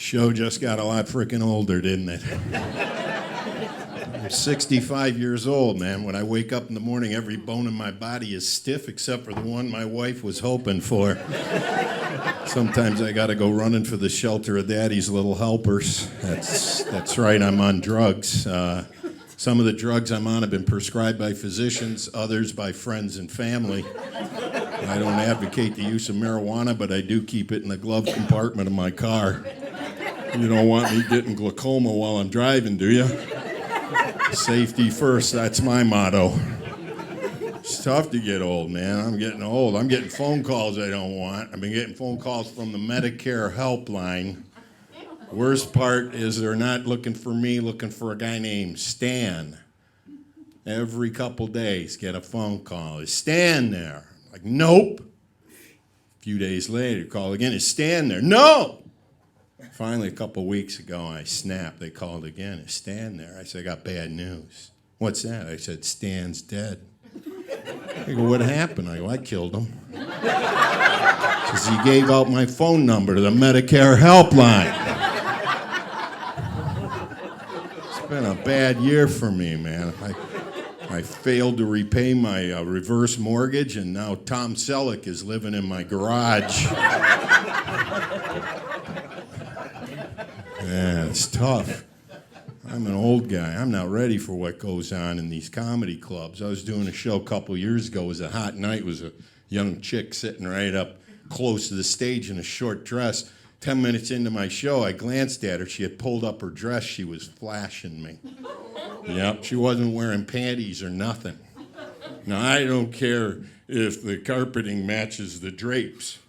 Show just got a lot frickin' older, didn't it? I'm 65 years old, man. When I wake up in the morning, every bone in my body is stiff except for the one my wife was hoping for. Sometimes I gotta go running for the shelter of Daddy's little helpers. That's right, I'm on drugs. Some of the drugs I'm on have been prescribed by physicians, others by friends and family. I don't advocate the use of marijuana, but I do keep it in the glove compartment of my car. You don't want me getting glaucoma while I'm driving, do you? Safety first, that's my motto. It's tough to get old, man. I'm getting old. I'm getting phone calls I don't want. I've been getting phone calls from the Medicare helpline. Worst part is they're not looking for me, looking for a guy named Stan. Every couple days, get a phone call. Is Stan there? I'm like, nope. A few days later, call again. Is Stan there? No! Finally, a couple weeks ago, I snapped. They called again. Is Stan there? I said, I got bad news. What's that? I said, Stan's dead. They go, what happened? I go, I killed him. Because he gave out my phone number to the Medicare helpline. It's been a bad year for me, man. I failed to repay my reverse mortgage, and now Tom Selleck is living in my garage. Yeah, it's tough. I'm an old guy. I'm not ready for what goes on in these comedy clubs. I was doing a show a couple years ago. It was a hot night. It was a young chick sitting right up close to the stage in a short dress. 10 minutes into my show, I glanced at her. She had pulled up her dress. She was flashing me. Yep, she wasn't wearing panties or nothing. Now, I don't care if the carpeting matches the drapes,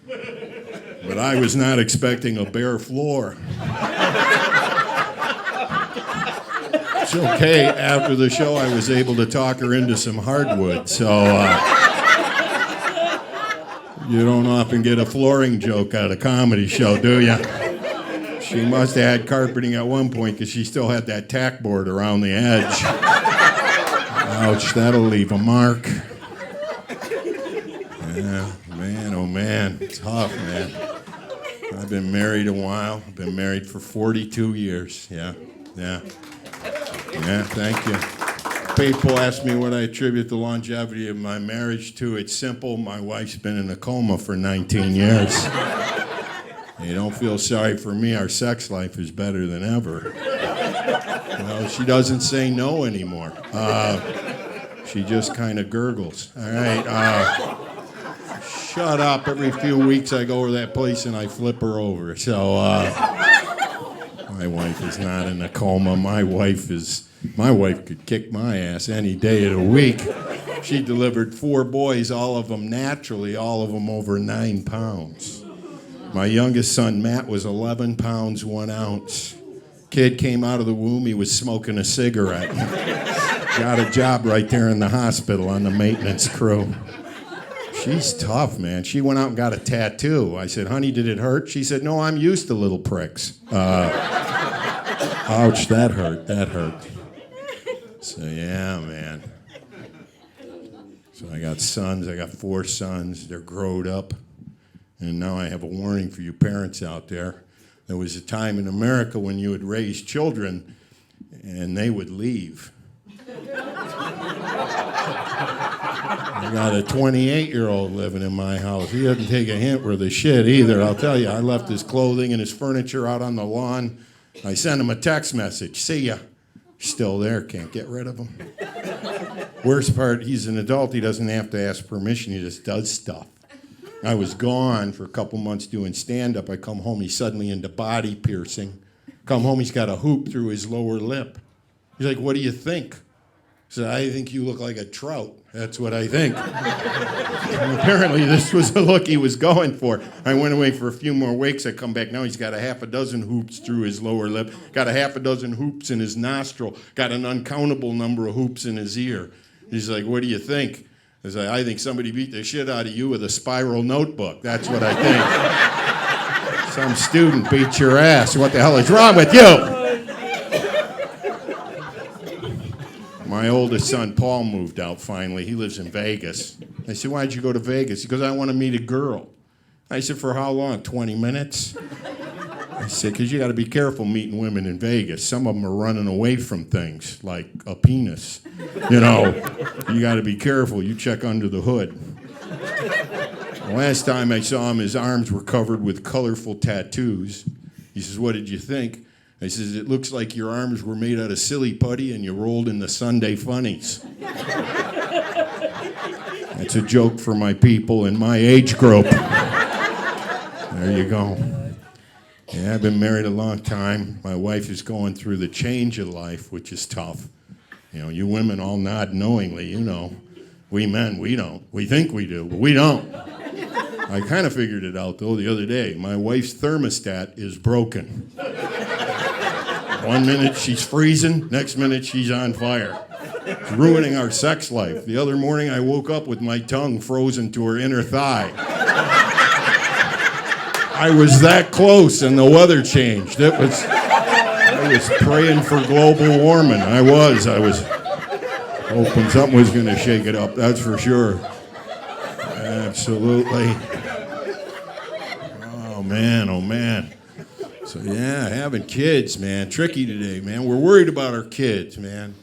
but I was not expecting a bare floor. It's okay. After the show, I was able to talk her into some hardwood, so you don't often get a flooring joke at a comedy show, do you? She must have had carpeting at one point because she still had that tack board around the edge. Ouch, that'll leave a mark. Yeah, man, oh man, tough, man. I've been married a while. I've been married for 42 years. Yeah, thank you. People ask me what I attribute the longevity of my marriage to. It's simple. My wife's been in a coma for 19 years. You don't feel sorry for me. Our sex life is better than ever. Well, she doesn't say no anymore. She just kind of gurgles. All right. Shut up. Every few weeks I go over that place and I flip her over. So my wife is not in a coma. My wife could kick my ass any day of the week. She delivered 4 boys, all of them naturally, all of them over 9 pounds. My youngest son, Matt, was 11 pounds, 1 ounce. Kid came out of the womb, he was smoking a cigarette. Got a job right there in the hospital on the maintenance crew. She's tough, man. She went out and got a tattoo. I said, honey, did it hurt? She said, no, I'm used to little pricks. Ouch, that hurt. So, yeah, man. So I got sons. I got 4 sons. They're growed up. And now I have a warning for you parents out there. There was a time in America when you would raise children and they would leave. I got a 28-year-old living in my house. He doesn't take a hint worth of shit either, I'll tell you. I left his clothing and his furniture out on the lawn. I sent him a text message. See ya. Still there, can't get rid of him. Worst part, he's an adult. He doesn't have to ask permission. He just does stuff. I was gone for a couple months doing stand-up. I come home, he's suddenly into body piercing. Come home, he's got a hoop through his lower lip. He's like, what do you think? I said, I think you look like a trout. That's what I think. And apparently this was the look he was going for. I went away for a few more weeks. I come back now, he's got a 6 hoops through his lower lip, got a 6 hoops in his nostril, got an uncountable number of hoops in his ear. He's like, what do you think? I said, I think somebody beat the shit out of you with a spiral notebook. That's what I think. Some student beat your ass. What the hell is wrong with you? My oldest son, Paul, moved out finally. He lives in Vegas. I said, why'd you go to Vegas? He goes, I want to meet a girl. I said, for how long? 20 minutes? I said, because you got to be careful meeting women in Vegas. Some of them are running away from things, like a penis. You got to be careful. You check under the hood. The last time I saw him, his arms were covered with colorful tattoos. He says, what did you think? I says, it looks like your arms were made out of silly putty and you rolled in the Sunday funnies. That's a joke for my people in my age group. There you go. Yeah, I've been married a long time. My wife is going through the change of life, which is tough. You women all nod knowingly, We men, we don't. We think we do, but we don't. I kind of figured it out, though, the other day. My wife's thermostat is broken. 1 minute she's freezing, next minute she's on fire. It's ruining our sex life. The other morning I woke up with my tongue frozen to her inner thigh. I was that close and the weather changed. I was praying for global warming. I was hoping something was going to shake it up, that's for sure. Absolutely. Oh, man. So, yeah, having kids, man. Tricky today, man. We're worried about our kids, man.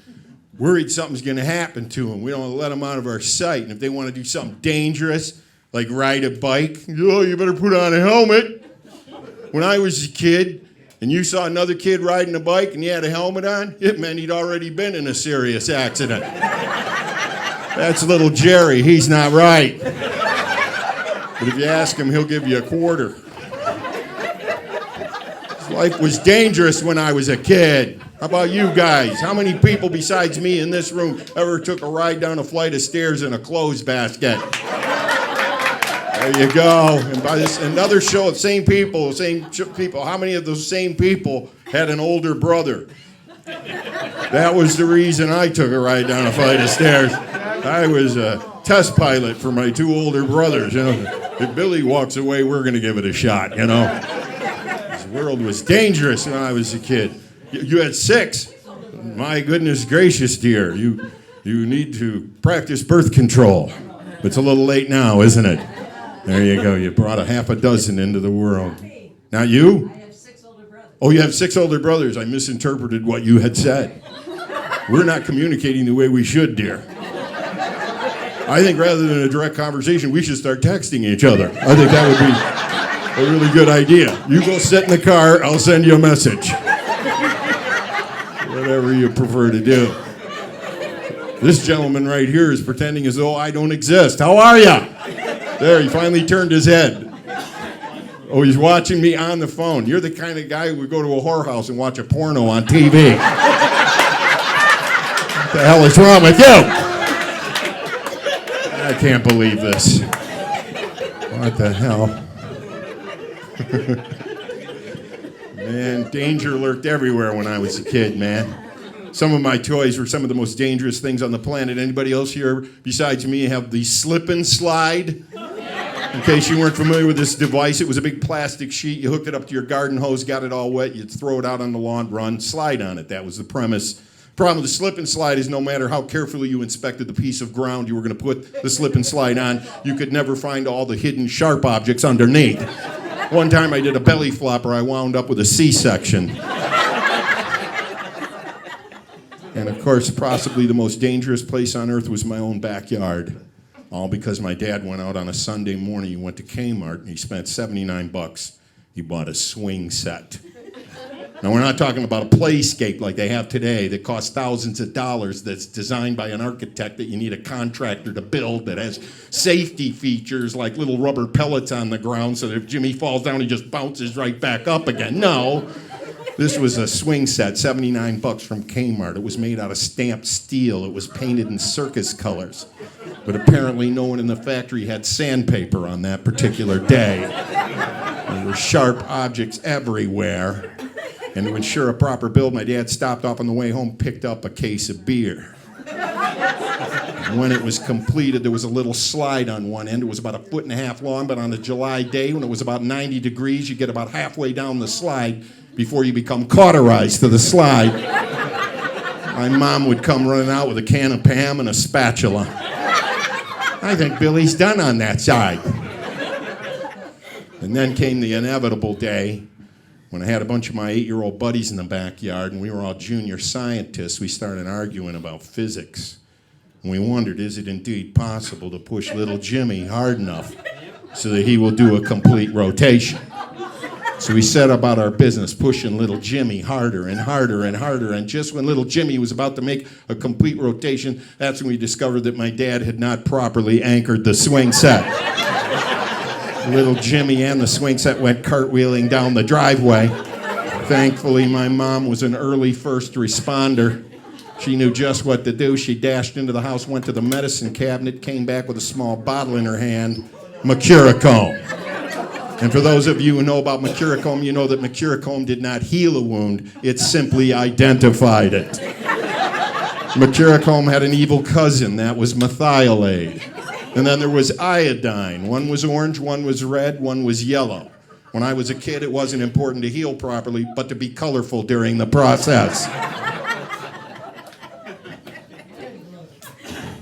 Worried something's going to happen to them. We don't want to let them out of our sight. And if they want to do something dangerous, like ride a bike, you better put on a helmet. When I was a kid, and you saw another kid riding a bike and he had a helmet on, it meant he'd already been in a serious accident. That's little Jerry. He's not right. But if you ask him, he'll give you a quarter. Life was dangerous when I was a kid. How about you guys? How many people besides me in this room ever took a ride down a flight of stairs in a clothes basket? There you go. And by this another show of same people, how many of those same people had an older brother? That was the reason I took a ride down a flight of stairs. I was a test pilot for my two older brothers. If Billy walks away, we're going to give it a shot, This world was dangerous when I was a kid. You had 6. My goodness gracious, dear. You need to practice birth control. It's a little late now, isn't it? There you go. You brought a half a dozen into the world. Not you? I have 6 older brothers. Oh, you have 6 older brothers. I misinterpreted what you had said. We're not communicating the way we should, dear. I think rather than a direct conversation, we should start texting each other. I think that would be a really good idea. You go sit in the car, I'll send you a message. Whatever you prefer to do. This gentleman right here is pretending as though I don't exist. How are ya? There, he finally turned his head. Oh, he's watching me on the phone. You're the kind of guy who would go to a whorehouse and watch a porno on TV. What the hell is wrong with you? I can't believe this. What the hell? Man, danger lurked everywhere when I was a kid, man. Some of my toys were some of the most dangerous things on the planet. Anybody else here besides me have the slip and slide? In case you weren't familiar with this device, it was a big plastic sheet. You hooked it up to your garden hose, got it all wet. You'd throw it out on the lawn, run, slide on it. That was the premise. Problem with the slip and slide is no matter how carefully you inspected the piece of ground you were going to put the slip and slide on, you could never find all the hidden sharp objects underneath. One time I did a belly flopper. I wound up with a C-section. And of course, possibly the most dangerous place on earth was my own backyard. All because my dad went out on a Sunday morning. He went to Kmart and he spent $79. He bought a swing set. Now, we're not talking about a playscape like they have today that costs thousands of dollars, that's designed by an architect that you need a contractor to build, that has safety features like little rubber pellets on the ground so that if Jimmy falls down, he just bounces right back up again. No. This was a swing set, $79 from Kmart. It was made out of stamped steel. It was painted in circus colors. But apparently no one in the factory had sandpaper on that particular day. There were sharp objects everywhere. And to ensure a proper build, my dad stopped off on the way home, picked up a case of beer. When it was completed, there was a little slide on one end. It was about 1.5 feet long, but on a July day, when it was about 90 degrees, you get about halfway down the slide before you become cauterized to the slide. My mom would come running out with a can of Pam and a spatula. I think Billy's done on that side. And then came the inevitable day When I had a bunch of my 8-year-old buddies in the backyard and we were all junior scientists, we started arguing about physics. And we wondered, is it indeed possible to push little Jimmy hard enough so that he will do a complete rotation? So we set about our business pushing little Jimmy harder and harder and harder. And just when little Jimmy was about to make a complete rotation, that's when we discovered that my dad had not properly anchored the swing set. Little Jimmy and the swing set went cartwheeling down the driveway. Thankfully, my mom was an early first responder. She knew just what to do. She dashed into the house, went to the medicine cabinet, came back with a small bottle in her hand, mercurochrome. And for those of you who know about mercurochrome, you know that mercurochrome did not heal a wound. It simply identified it. Mercurochrome had an evil cousin. That was methylate. And then there was iodine. One was orange, one was red, one was yellow. When I was a kid, it wasn't important to heal properly, but to be colorful during the process.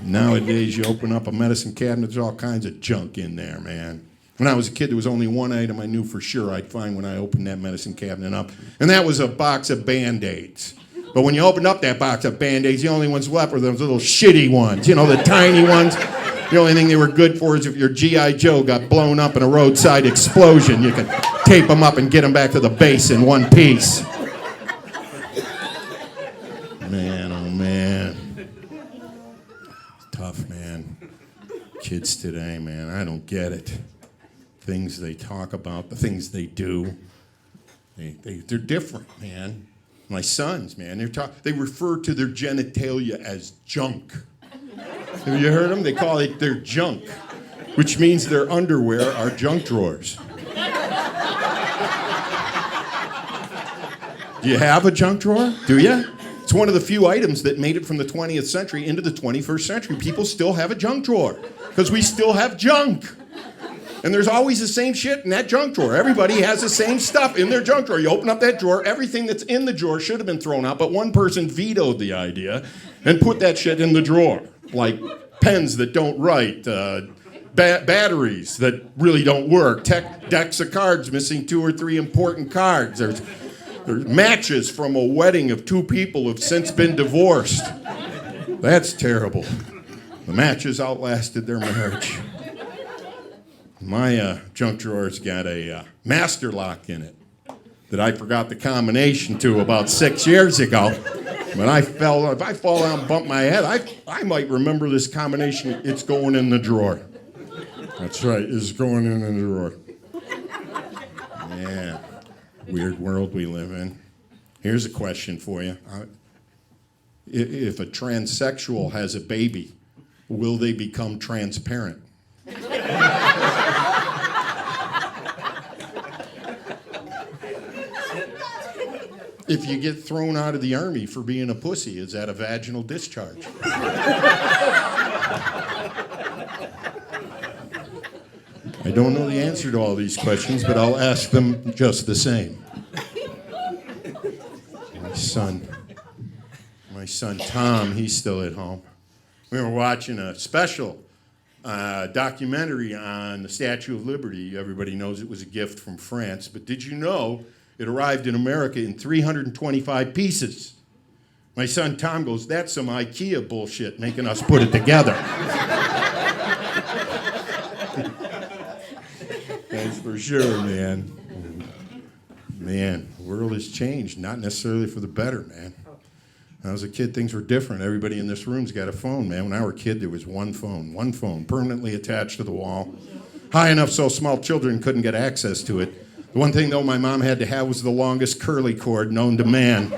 Nowadays, you open up a medicine cabinet, there's all kinds of junk in there, man. When I was a kid, there was only one item I knew for sure I'd find when I opened that medicine cabinet up, and that was a box of Band-Aids. But when you opened up that box of Band-Aids, the only ones left were those little shitty ones, you know, the tiny ones. The only thing they were good for is if your G.I. Joe got blown up in a roadside explosion, you could tape them up and get them back to the base in one piece. Man, oh man. It's tough, man. Kids today, man, I don't get it. Things they talk about, the things they do, they're different, man. My sons, man, they refer to their genitalia as junk. Have you heard them? They call it their junk, which means their underwear are junk drawers. Do you have a junk drawer? Do you? It's one of the few items that made it from the 20th century into the 21st century. People still have a junk drawer because we still have junk. And there's always the same shit in that junk drawer. Everybody has the same stuff in their junk drawer. You open up that drawer, everything that's in the drawer should have been thrown out, but one person vetoed the idea and put that shit in the drawer. Like pens that don't write, batteries that really don't work, decks of cards missing 2 or 3 important cards. There's matches from a wedding of 2 people who've since been divorced. That's terrible. The matches outlasted their marriage. My junk drawer's got a master lock in it that I forgot the combination to about 6 years ago. When if I fall down and bump my head, I might remember this combination. It's going in the drawer. That's right, it's going in the drawer. Yeah, weird world we live in. Here's a question for you. If a transsexual has a baby, will they become transparent? If you get thrown out of the army for being a pussy, is that a vaginal discharge? I don't know the answer to all these questions, but I'll ask them just the same. My son Tom, he's still at home. We were watching a special documentary on the Statue of Liberty. Everybody knows it was a gift from France, but did you know it arrived in America in 325 pieces? My son Tom goes, that's some IKEA bullshit making us put it together. That's for sure, man. Man, the world has changed, not necessarily for the better, man. When I was a kid, things were different. Everybody in this room's got a phone, man. When I was a kid, there was one phone, permanently attached to the wall. High enough so small children couldn't get access to it. The one thing, though, my mom had to have was the longest curly cord known to man.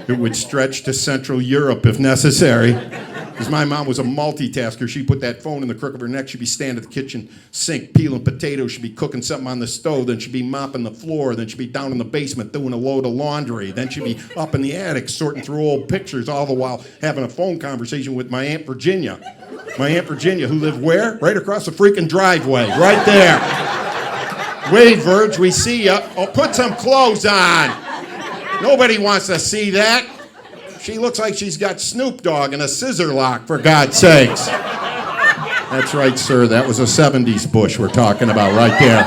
It would stretch to Central Europe if necessary. Because my mom was a multitasker. She'd put that phone in the crook of her neck. She'd be standing at the kitchen sink peeling potatoes. She'd be cooking something on the stove. Then she'd be mopping the floor. Then she'd be down in the basement doing a load of laundry. Then she'd be up in the attic sorting through old pictures, all the while having a phone conversation with my Aunt Virginia. My Aunt Virginia, who lived where? Right across the freaking driveway. Right there. Wait, Virg, we see ya. Oh, put some clothes on. Nobody wants to see that. She looks like she's got Snoop Dogg and a scissor lock, for God's sakes. That's right, sir. That was a 70s bush we're talking about right there.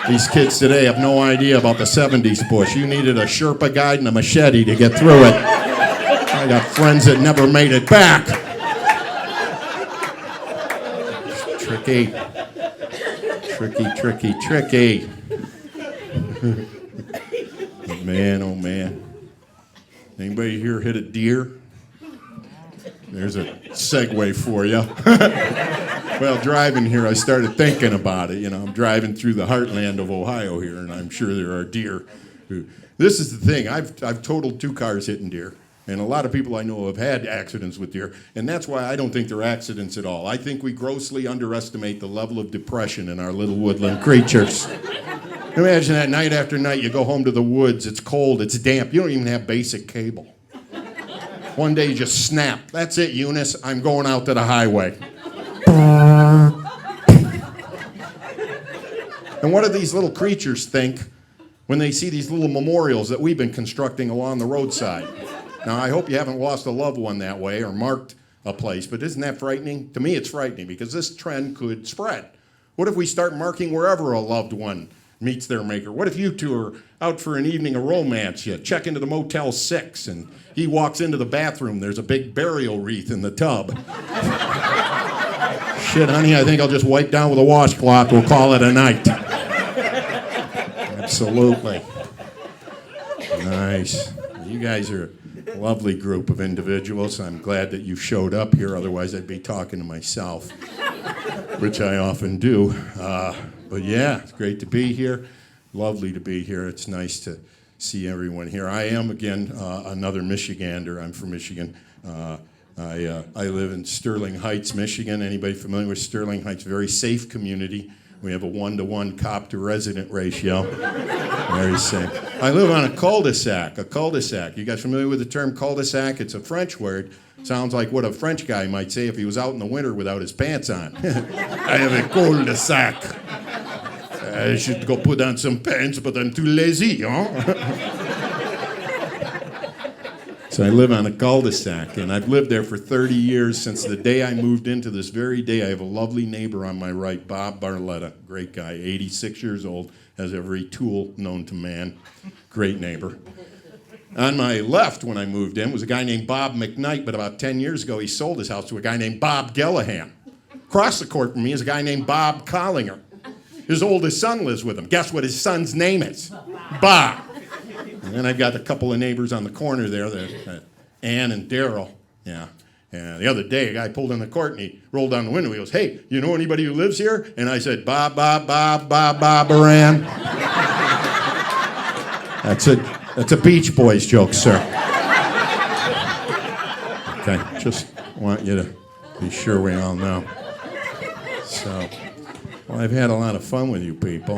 These kids today have no idea about the 70s bush. You needed a Sherpa guide and a machete to get through it. I got friends that never made it back. Tricky. Tricky. Man, oh man. Anybody here hit a deer? There's a segue for you. Well, driving here, I started thinking about it. You know, I'm driving through the heartland of Ohio here, and I'm sure there are deer. This is the thing. I've totaled 2 cars hitting deer, and a lot of people I know have had accidents with deer, and that's why I don't think they're accidents at all. I think we grossly underestimate the level of depression in our little woodland creatures. Imagine that night after night, you go home to the woods, it's cold, it's damp, you don't even have basic cable. One day you just snap. That's it, Eunice, I'm going out to the highway. And what do these little creatures think when they see these little memorials that we've been constructing along the roadside? Now, I hope you haven't lost a loved one that way or marked a place, but isn't that frightening? To me, it's frightening because this trend could spread. What if we start marking wherever a loved one meets their maker? What if you two are out for an evening of romance? You check into the Motel 6, and he walks into the bathroom. There's a big burial wreath in the tub. Shit, honey, I think I'll just wipe down with a washcloth. We'll call it a night. Absolutely. Nice. You guys are a lovely group of individuals. I'm glad that you showed up here. Otherwise, I'd be talking to myself, which I often do. But yeah, it's great to be here. Lovely to be here. It's nice to see everyone here. I am, again, another Michigander. I'm from Michigan. I live in Sterling Heights, Michigan. Anybody familiar with Sterling Heights? Very safe community. We have a 1-to-1 cop-to-resident ratio. Very safe. I live on a cul-de-sac. A cul-de-sac. You guys familiar with the term cul-de-sac? It's a French word. Sounds like what a French guy might say if he was out in the winter without his pants on. I have a cul-de-sac. I should go put on some pants, but I'm too lazy, huh? So I live on a cul-de-sac, and I've lived there for 30 years since the day I moved into this very day. I have a lovely neighbor on my right, Bob Barletta, great guy, 86 years old, has every tool known to man, great neighbor. On my left, when I moved in, was a guy named Bob McKnight, but about 10 years ago, he sold his house to a guy named Bob Gellahan. Across the court from me is a guy named Bob Collinger. His oldest son lives with him. Guess what his son's name is? Bob. And then I've got a couple of neighbors on the corner there, Ann and Daryl. Yeah. And the other day, a guy pulled in the court and he rolled down the window. He goes, "Hey, you know anybody who lives here?" And I said, Bob Aran. That's a Beach Boys joke, sir. Okay, just want you to be sure we all know. So, well, I've had a lot of fun with you people.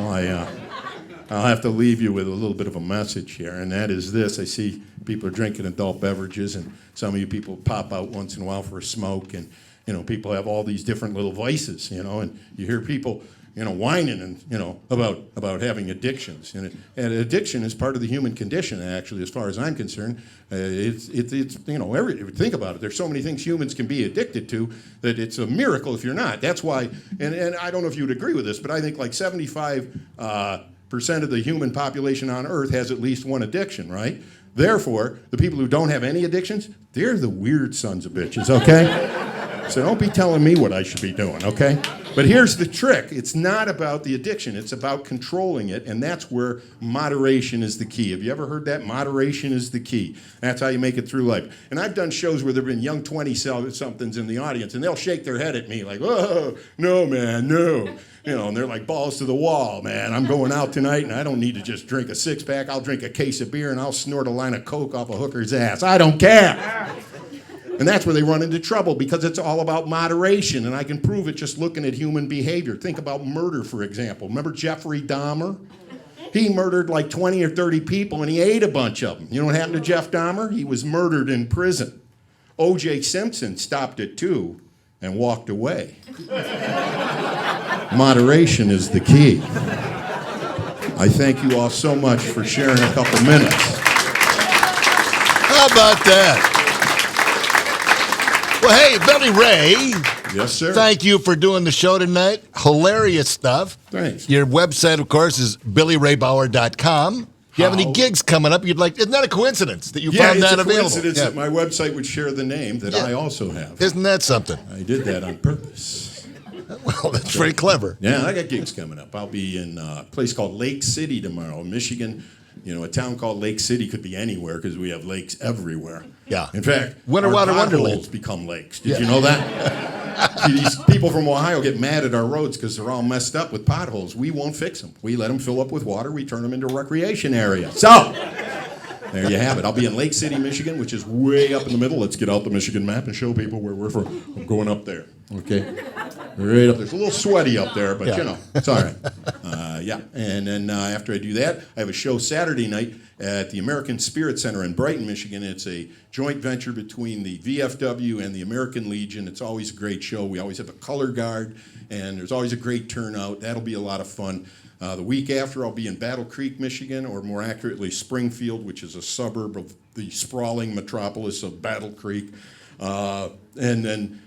I'll have to leave you with a little bit of a message here, and that is this. I see people are drinking adult beverages, and some of you people pop out once in a while for a smoke, and, you know, people have all these different little vices, you know, and you hear people, you know, whining and, you know, about having addictions. And addiction is part of the human condition, actually, as far as I'm concerned. It's you know, think about it. There's so many things humans can be addicted to that it's a miracle if you're not. That's why, and I don't know if you would agree with this, but I think like 75% of the human population on Earth has at least one addiction, right? Therefore, the people who don't have any addictions, they're the weird sons of bitches, okay? So don't be telling me what I should be doing, okay? But here's the trick. It's not about the addiction. It's about controlling it, and that's where moderation is the key. Have you ever heard that? Moderation is the key. That's how you make it through life. And I've done shows where there have been young 20-somethings in the audience, and they'll shake their head at me like, "Oh, no, man, no." You know, and they're like balls to the wall, man. I'm going out tonight, and I don't need to just drink a six-pack. I'll drink a case of beer, and I'll snort a line of Coke off a hooker's ass. I don't care. And that's where they run into trouble, because it's all about moderation, and I can prove it just looking at human behavior. Think about murder, for example. Remember Jeffrey Dahmer? He murdered like 20 or 30 people, and he ate a bunch of them. You know what happened to Jeff Dahmer? He was murdered in prison. O.J. Simpson stopped at 2 and walked away. Moderation is the key. I thank you all so much for sharing a couple minutes. How about that? Well, hey, Billy Ray, Yes, sir. Thank you for doing the show tonight. Hilarious stuff. Thanks. Your website, of course, is BillyRayBauer.com. Do you have any gigs coming up you'd like? Isn't that a coincidence that you found that available? It's a coincidence that my website would share the name that I also have. Isn't that something? I did that on purpose. Well, that's very clever. Yeah, I got gigs coming up. I'll be in a place called Lake City tomorrow, Michigan. You know, a town called Lake City could be anywhere because we have lakes everywhere. Yeah. In fact, Winter our Water potholes Wonderland become lakes. Did you know that? See, these people from Ohio get mad at our roads because they're all messed up with potholes. We won't fix them. We let them fill up with water. We turn them into a recreation area. So, there you have it. I'll be in Lake City, Michigan, which is way up in the middle. Let's get out the Michigan map and show people where we're from. I'm going up there. Okay? Right up there. It's a little sweaty up there, but you know, it's all right. Yeah. And then after I do that, I have a show Saturday night at the American Spirit Center in Brighton, Michigan. It's a joint venture between the VFW and the American Legion. It's always a great show. We always have a color guard, and there's always a great turnout. That'll be a lot of fun. The week after, I'll be in Battle Creek, Michigan, or more accurately, Springfield, which is a suburb of the sprawling metropolis of Battle Creek. And then,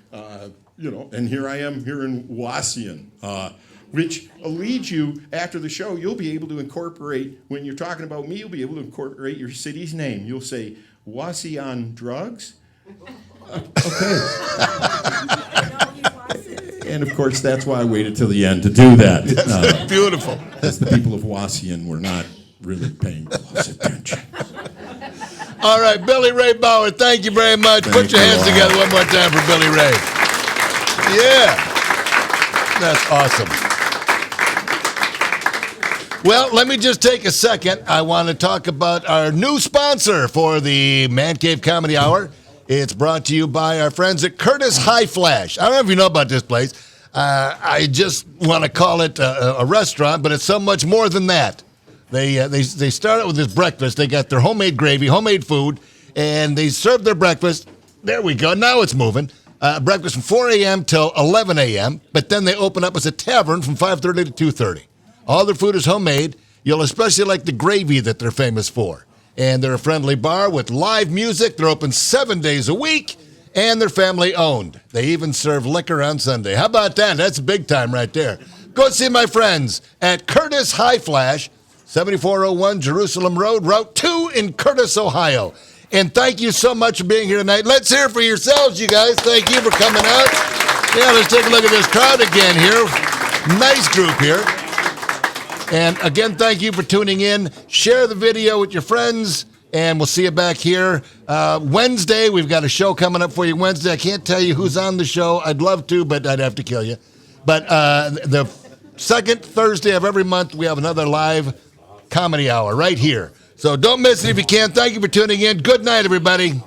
you know, and here I am here in Wauseon, which will lead you, after the show, you'll be able to incorporate, when you're talking about me, you'll be able to incorporate your city's name. You'll say, Wauseon Drugs? Okay. And, of course, that's why I waited till the end to do that. Beautiful. Because the people of Wauseon were not really paying close attention. All right, Billy Ray Bauer, thank you very much. Put your hands together one more time for Billy Ray. Yeah. That's awesome. Well, let me just take a second. I want to talk about our new sponsor for the Mancave Comedy Hour. It's brought to you by our friends at Curtis High Flash. I don't know if you know about this place. I just want to call it a restaurant, but it's so much more than that. They start out with this breakfast. They got their homemade gravy, homemade food, and they serve their breakfast. There we go. Now it's moving. Breakfast from 4 a.m. till 11 a.m., but then they open up as a tavern from 5:30 to 2:30. All their food is homemade. You'll especially like the gravy that they're famous for. And they're a friendly bar with live music. They're open 7 days a week, and they're family-owned. They even serve liquor on Sunday. How about that? That's big time right there. Go see my friends at Curtis High Flash, 7401 Jerusalem Road, Route 2 in Curtis, Ohio. And thank you so much for being here tonight. Let's hear it for yourselves, you guys. Thank you for coming out. Yeah, let's take a look at this crowd again here. Nice group here. And again, thank you for tuning in. Share the video with your friends, and we'll see you back here Wednesday. We've got a show coming up for you Wednesday. I can't tell you who's on the show. I'd love to, but I'd have to kill you. But the second Thursday of every month, we have another live comedy hour right here. So don't miss it if you can. Thank you for tuning in. Good night, everybody.